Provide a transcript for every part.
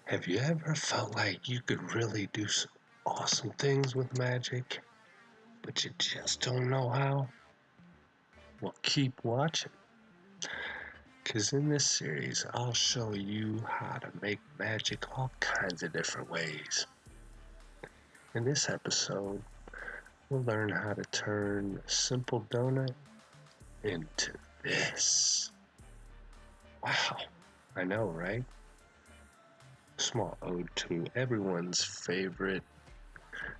Have you ever felt like you could really do some awesome things with magic, but you just don't know how? Well, keep watching, because in this series, I'll show you how to make magic all kinds of different ways. In this episode, we'll learn how to turn a simple donut into this. Wow, I know, right? Small ode to everyone's favorite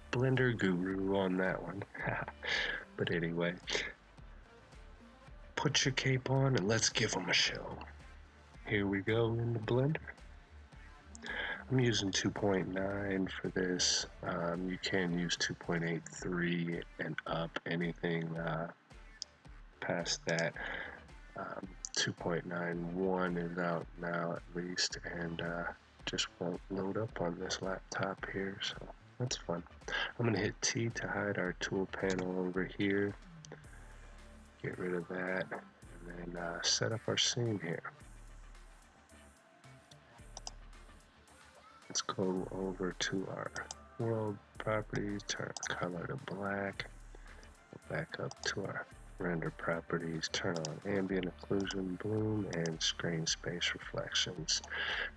blender guru on that one. But anyway, put your cape on and let's give them a show. Here we go in the blender. I'm using 2.9 for this. You can use 2.83 and up. Anything past that. 2.91 is out now at least, and just won't load up on this laptop here, so that's fun. I'm going to hit T to hide our tool panel over here. Get rid of that, and then set up our scene here. Let's go over to our world properties, turn color to black, go back up to our render properties, turn on ambient occlusion, bloom, and screen space reflections.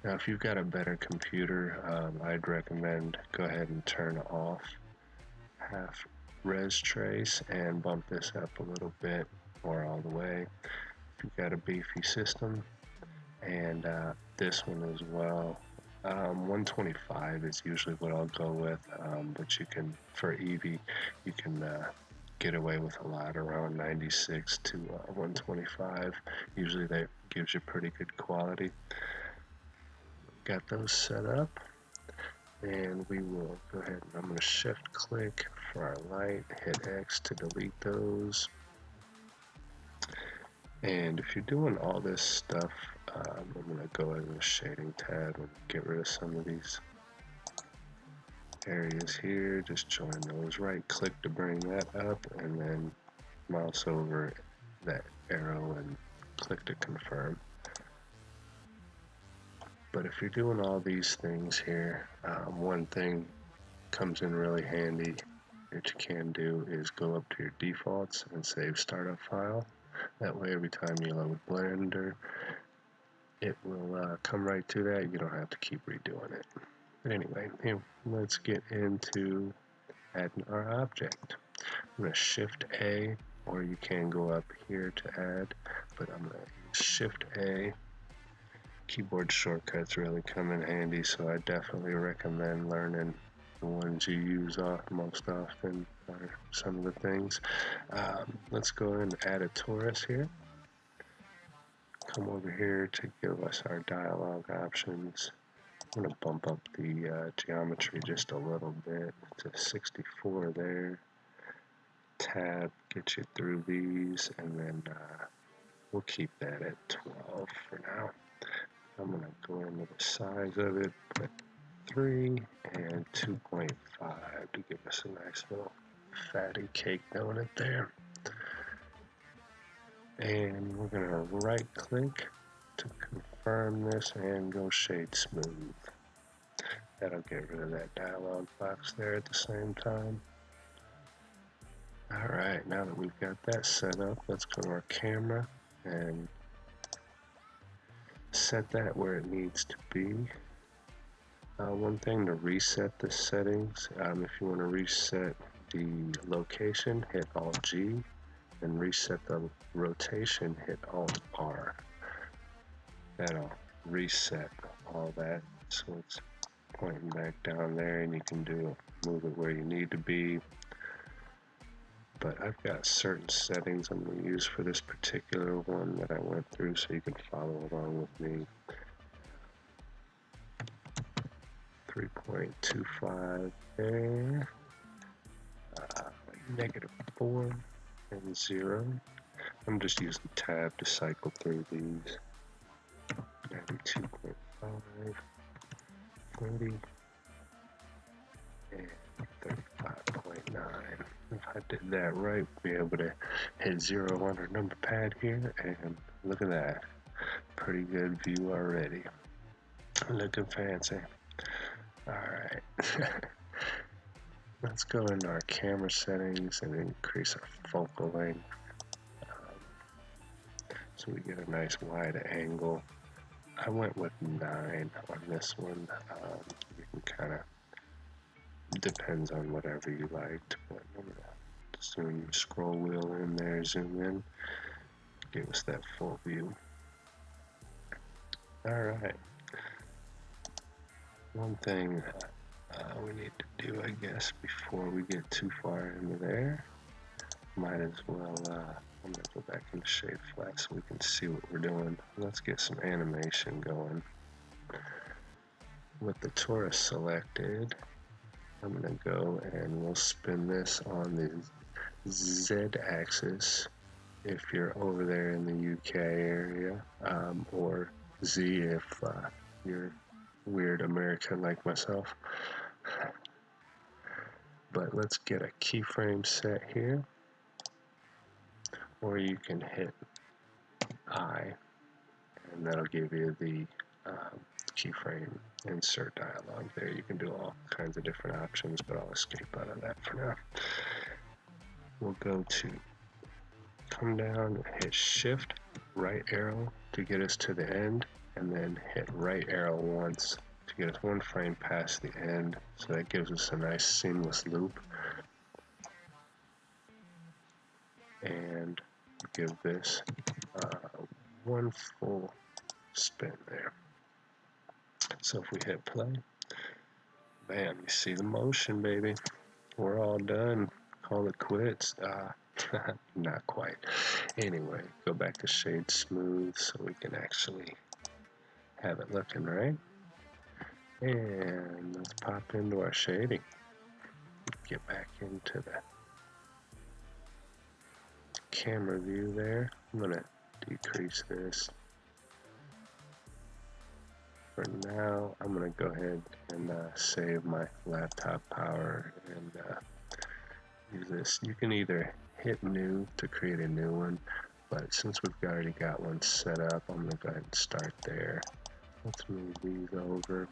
Now, if you've got a better computer, I'd recommend go ahead and turn off half res trace and bump this up a little bit or all the way. If you've got a beefy system, and this one as well. 125 is usually what I'll go with, but you can, for Eevee, you can get away with a lot around 96 to 125. Usually that gives you pretty good quality. Got those set up, and we will go ahead and I'm going to shift click for our light, hit X to delete those. And if you're doing all this stuff, I'm going to go in the shading tab and get rid of some of these areas here. Just join those, right click to bring that up, and then mouse over that arrow and click to confirm. But if you're doing all these things here, one thing comes in really handy that you can do is go up to your defaults and save startup file. That way every time you load Blender, it will come right to that. You don't have to keep redoing it. But anyway, here, let's get into adding our object. I'm going to Shift A, or you can go up here to add, but I'm going to Shift A. Keyboard shortcuts really come in handy, so I definitely recommend learning the ones you use most often are some of the things. Let's go and add a torus here. Come over here to give us our dialog options. I'm going to bump up the geometry just a little bit to 64 there. Tab, get you through these, and then we'll keep that at 12 for now. I'm going to go into the size of it, put 3 and 2.5 to give us a nice little fatty cake donut there. And we're going to right click to confirm this and go shade smooth. That'll get rid of that dialog box there at the same time. Alright, now that we've got that set up, let's go to our camera and set that where it needs to be. One thing to reset the settings, if you want to reset the location, hit Alt G, and reset the rotation, hit Alt R. That'll reset all that, so it's pointing back down there, and you can move it where you need to be. But I've got certain settings I'm going to use for this particular one that I went through, so you can follow along with me. 3.25 there, -4 and 0. I'm just using tab to cycle through these. 92.5, 30, and 35.9. If I did that right, we'll be able to hit 0 on our number pad here, and look at that. Pretty good view already. Looking fancy. Alright. Let's go into our camera settings and increase our focal length so we get a nice wide angle. I went with 9 on this one. You can kind of, depends on whatever you liked, but I'm going to zoom, scroll wheel in there, zoom in, give us that full view. Alright. One thing we need to do, I guess, before we get too far into there, might as well, I'm going to go back into shade flat so we can see what we're doing. Let's get some animation going. With the torus selected, I'm going to go and we'll spin this on the Z axis if you're over there in the UK area, or Z if you're weird American like myself. But let's get a keyframe set here, or you can hit I and that'll give you the keyframe insert dialog there. You can do all kinds of different options, but I'll escape out of that for now. We'll go to come down, hit shift right arrow to get us to the end, and then hit right arrow once to get us 1 frame past the end, so that gives us a nice seamless loop. And give this 1 full spin there. So if we hit play, bam, you see the motion, baby. We're all done. Call it quits. Not quite. Anyway, go back to shade smooth so we can actually have it looking right. And let's pop into our shading. Get back into the camera view there. I'm going to decrease this. For now, I'm going to go ahead and save my laptop power and use this. You can either hit new to create a new one, but since we've already got one set up, I'm going to go ahead and start there. Let's move these over.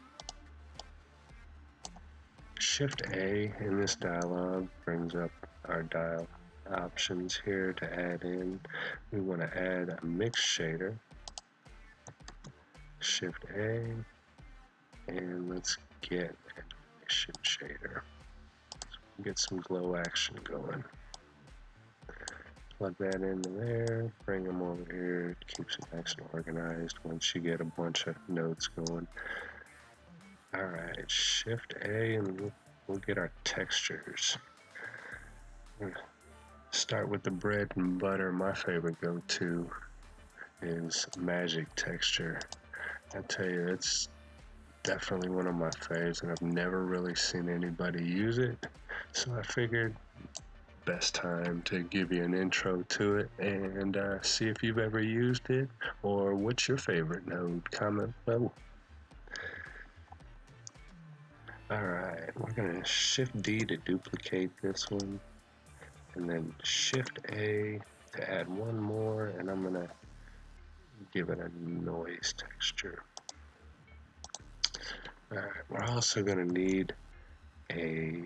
Shift A in this dialog brings up our dial options here to add in. We want to add a mix shader. Shift A, and let's get an emission shader. So get some glow action going. Plug that into there, bring them over here, it keeps it nice and organized once you get a bunch of nodes going. Alright, Shift A and we'll get our textures. Start with the bread and butter. My favorite go-to is magic texture. I tell you, it's definitely one of my faves, and I've never really seen anybody use it. So I figured best time to give you an intro to it and see if you've ever used it or what's your favorite node. Comment below. Alright, we're going to Shift D to duplicate this one, and then Shift A to add one more, and I'm going to give it a noise texture. Alright, we're also going to need a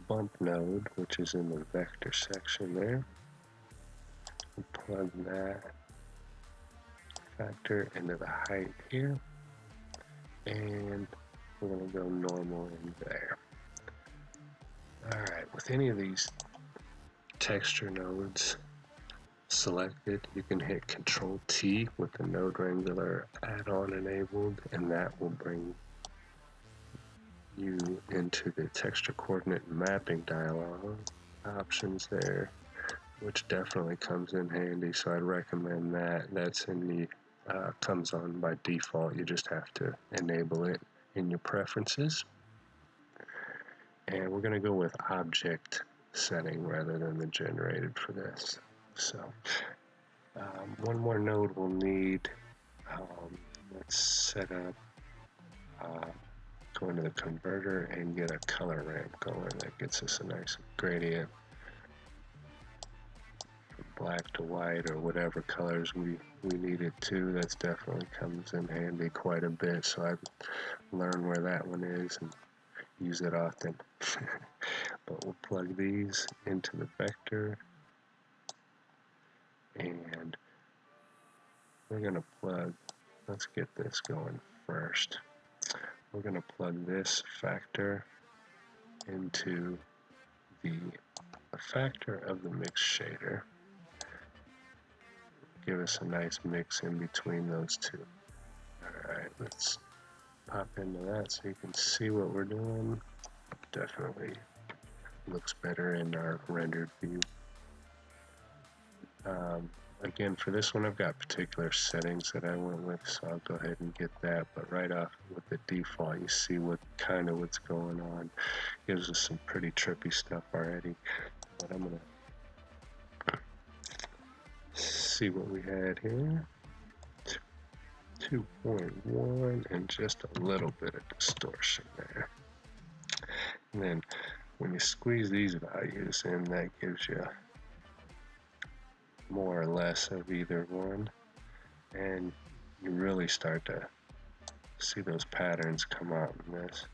bump node, which is in the vector section there. We'll plug that factor into the height here, and we're going to go normal in there. Alright, with any of these texture nodes selected, you can hit Control T with the Node Wrangler add-on enabled, and that will bring you into the texture coordinate mapping dialog options there, which definitely comes in handy, so I'd recommend that. That's in the comes on by default. You just have to enable it in your preferences. And we're going to go with object setting rather than the generated for this. So one more node we'll need. Let's set up, go into the converter and get a color ramp going. That gets us a nice gradient from black to white or whatever colors we need it to. That's definitely comes in handy quite a bit, so I've learned where that one is and use it often. But we'll plug these into the vector, and we're going to plug, let's get this going first. We're going to plug this factor into the factor of the mix shader. Give us a nice mix in between those two. Alright, let's pop into that so you can see what we're doing. Definitely looks better in our rendered view. Again, for this one I've got particular settings that I went with, so I'll go ahead and get that, but right off with the default you see what's going on. Gives us some pretty trippy stuff already, but I'm going to see what we had here. 2.1 and just a little bit of distortion there. And then when you squeeze these values in, that gives you more or less of either one, and you really start to see those patterns come out in this,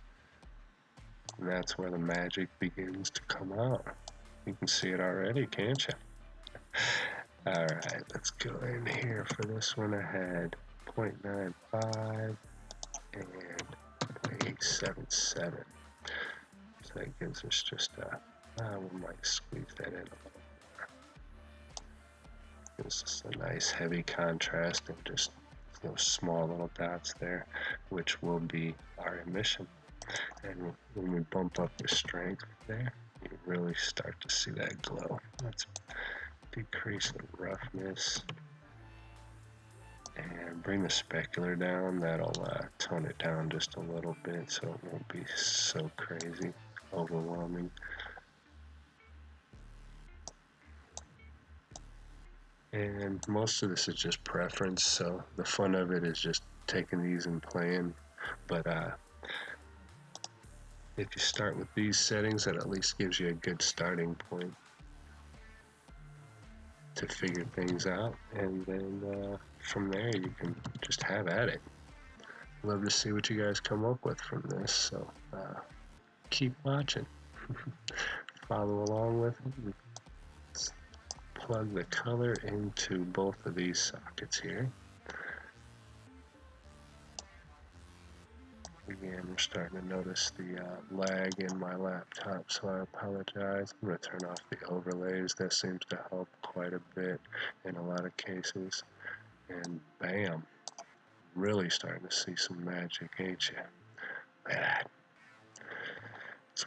and that's where the magic begins to come out. You can see it already, can't you? Alright, let's go in here. For this one I had 0.95 and 0.877, so that gives us just we might squeeze that in a little. This is a nice heavy contrast and just those small little dots there, which will be our emission. And when we bump up the strength there, you really start to see that glow. Let's decrease the roughness and bring the specular down. That'll tone it down just a little bit so it won't be so crazy, overwhelming. And most of this is just preference, so the fun of it is just taking these and playing. But if you start with these settings, that at least gives you a good starting point to figure things out, and then from there you can just have at it. Love to see what you guys come up with from this, so keep watching. Follow along with it. Plug the color into both of these sockets here. Again, we're starting to notice the lag in my laptop, so I apologize. I'm going to turn off the overlays. That seems to help quite a bit in a lot of cases. And bam, really starting to see some magic, ain't you? That's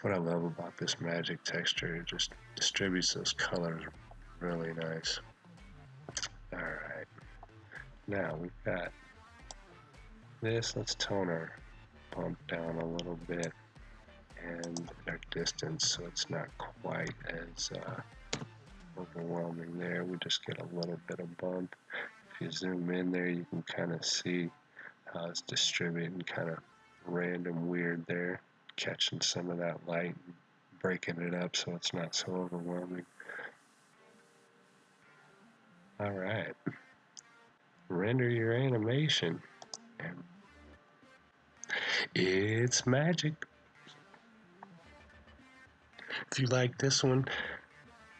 what I love about this magic texture. It just distributes those colors really nice. Alright, now we've got this. Let's tone our bump down a little bit and our distance so it's not quite as overwhelming there. We just get a little bit of bump. If you zoom in there, you can kind of see how it's distributing, kind of random weird there, catching some of that light and breaking it up so it's not so overwhelming. Alright, render your animation, and it's magic. If you like this one,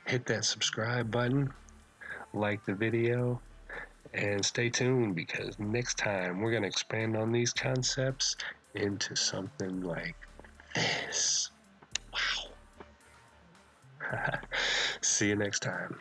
hit that subscribe button, like the video, and stay tuned, because next time we're going to expand on these concepts into something like this. Wow. See you next time.